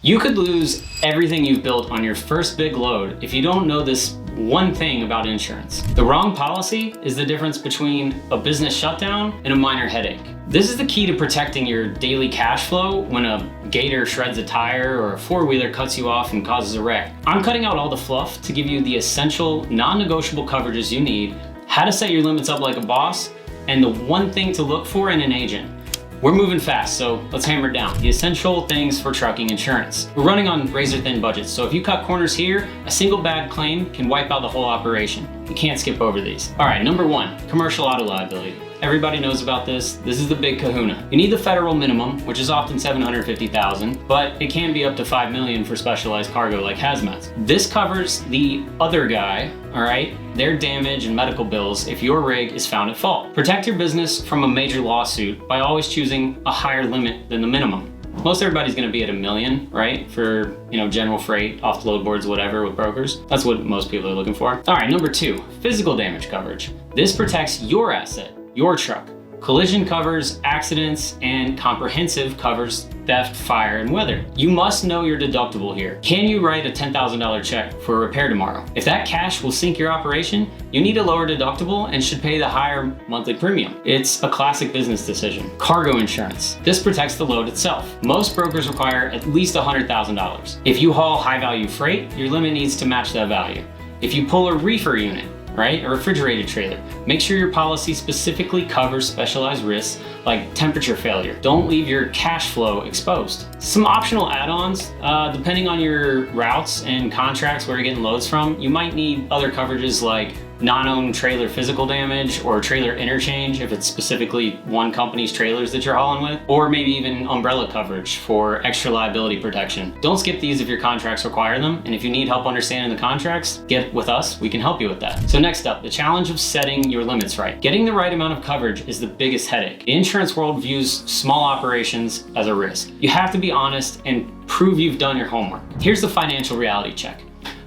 You could lose everything you've built on your first big load if you don't know this one thing about insurance. The wrong policy is the difference between a business shutdown and a minor headache. This is the key to protecting your daily cash flow when a gator shreds a tire or a four-wheeler cuts you off and causes a wreck. I'm cutting out all the fluff to give you the essential, non-negotiable coverages you need, how to set your limits up like a boss, and the one thing to look for in an agent. We're moving fast, so let's hammer it down. The essential things for trucking insurance. We're running on razor-thin budgets, so if you cut corners here, a single bad claim can wipe out the whole operation. You can't skip over these. All right, number one, commercial auto liability. Everybody knows about this. This is the big kahuna. You need the federal minimum, which is often $750,000, but it can be up to $5 million for specialized cargo like hazmats. This covers the other guy, all right, their damage and medical bills if your rig is found at fault. Protect your business from a major lawsuit by always choosing a higher limit than the minimum. Most everybody's gonna be at $1 million, right? For, general freight, off the load boards, whatever, with brokers. That's what most people are looking for. All right, number two, physical damage coverage. This protects your asset, your truck. Collision covers accidents, and comprehensive covers theft, fire, and weather. You must know your deductible here. Can you write a $10,000 check for a repair tomorrow? If that cash will sink your operation, you need a lower deductible and should pay the higher monthly premium. It's a classic business decision. Cargo insurance. This protects the load itself. Most brokers require at least $100,000. If you haul high-value freight, your limit needs to match that value. If you pull a reefer unit, right? A refrigerated trailer. Make sure your policy specifically covers specialized risks like temperature failure. Don't leave your cash flow exposed. Some optional add-ons, depending on your routes and contracts where you're getting loads from, you might need other coverages like non-owned trailer physical damage or trailer interchange if it's specifically one company's trailers that you're hauling with, or maybe even umbrella coverage for extra liability protection. Don't skip these if your contracts require them, and if you need help understanding the contracts, get with us, we can help you with that. So next up, the challenge of setting your limits right. Getting the right amount of coverage is the biggest headache. The insurance world views small operations as a risk. You have to be honest and prove you've done your homework. Here's the financial reality check.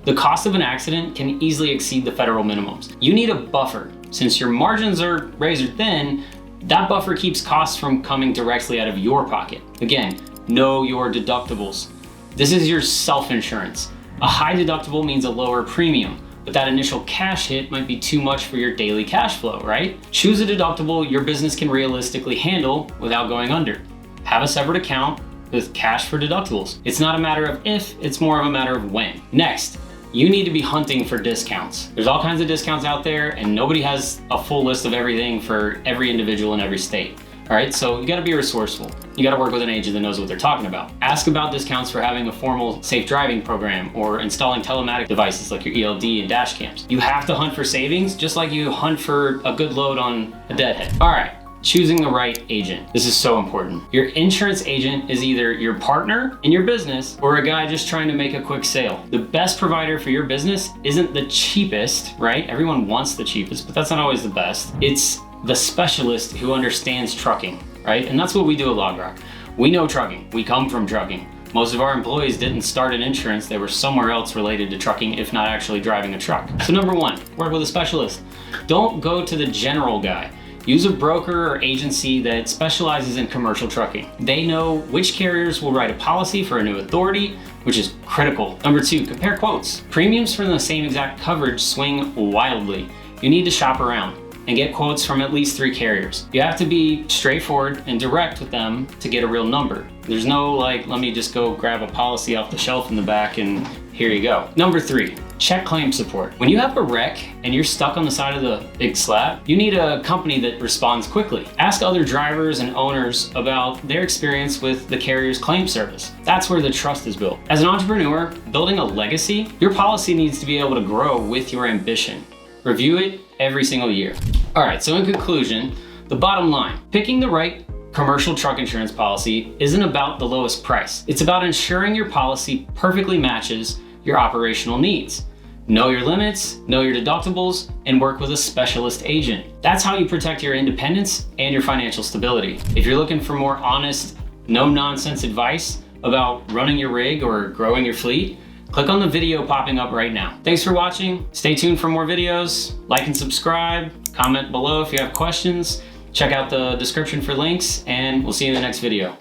The cost of an accident can easily exceed the federal minimums. You need a buffer. Since your margins are razor thin, that buffer keeps costs from coming directly out of your pocket. Again, know your deductibles. This is your self-insurance. A high deductible means a lower premium, but that initial cash hit might be too much for your daily cash flow, right? Choose a deductible your business can realistically handle without going under. Have a separate account with cash for deductibles. It's not a matter of if, it's more of a matter of when. Next, you need to be hunting for discounts. There's all kinds of discounts out there and nobody has a full list of everything for every individual in every state. All right, so you gotta be resourceful. You gotta work with an agent that knows what they're talking about. Ask about discounts for having a formal safe driving program or installing telematic devices like your ELD and dash cams. You have to hunt for savings just like you hunt for a good load on a deadhead. All right. Choosing the right agent. This is so important. Your insurance agent is either your partner in your business or a guy just trying to make a quick sale. The best provider for your business isn't the cheapest, right? Everyone wants the cheapest, but that's not always the best. It's the specialist who understands trucking, right? And that's what we do at LogRock. We know trucking. We come from trucking. Most of our employees didn't start in insurance. They were somewhere else related to trucking, if not actually driving a truck. So number one, work with a specialist. Don't go to the general guy. Use a broker or agency that specializes in commercial trucking. They know which carriers will write a policy for a new authority, which is critical. Number two, compare quotes. Premiums for the same exact coverage swing wildly. You need to shop around and get quotes from at least 3 carriers. You have to be straightforward and direct with them to get a real number. There's no like, let me just go grab a policy off the shelf in the back and here you go. Number 3, check claim support. When you have a wreck and you're stuck on the side of the big slab, you need a company that responds quickly. Ask other drivers and owners about their experience with the carrier's claim service. That's where the trust is built. As an entrepreneur, building a legacy, your policy needs to be able to grow with your ambition. Review it every single year. All right, so in conclusion, the bottom line, picking the right commercial truck insurance policy isn't about the lowest price. It's about ensuring your policy perfectly matches your operational needs. Know your limits, know your deductibles, and work with a specialist agent. That's how you protect your independence and your financial stability. If you're looking for more honest, no-nonsense advice about running your rig or growing your fleet, click on the video popping up right now. Thanks for watching. Stay tuned for more videos. Like and subscribe. Comment below if you have questions. Check out the description for links, and we'll see you in the next video.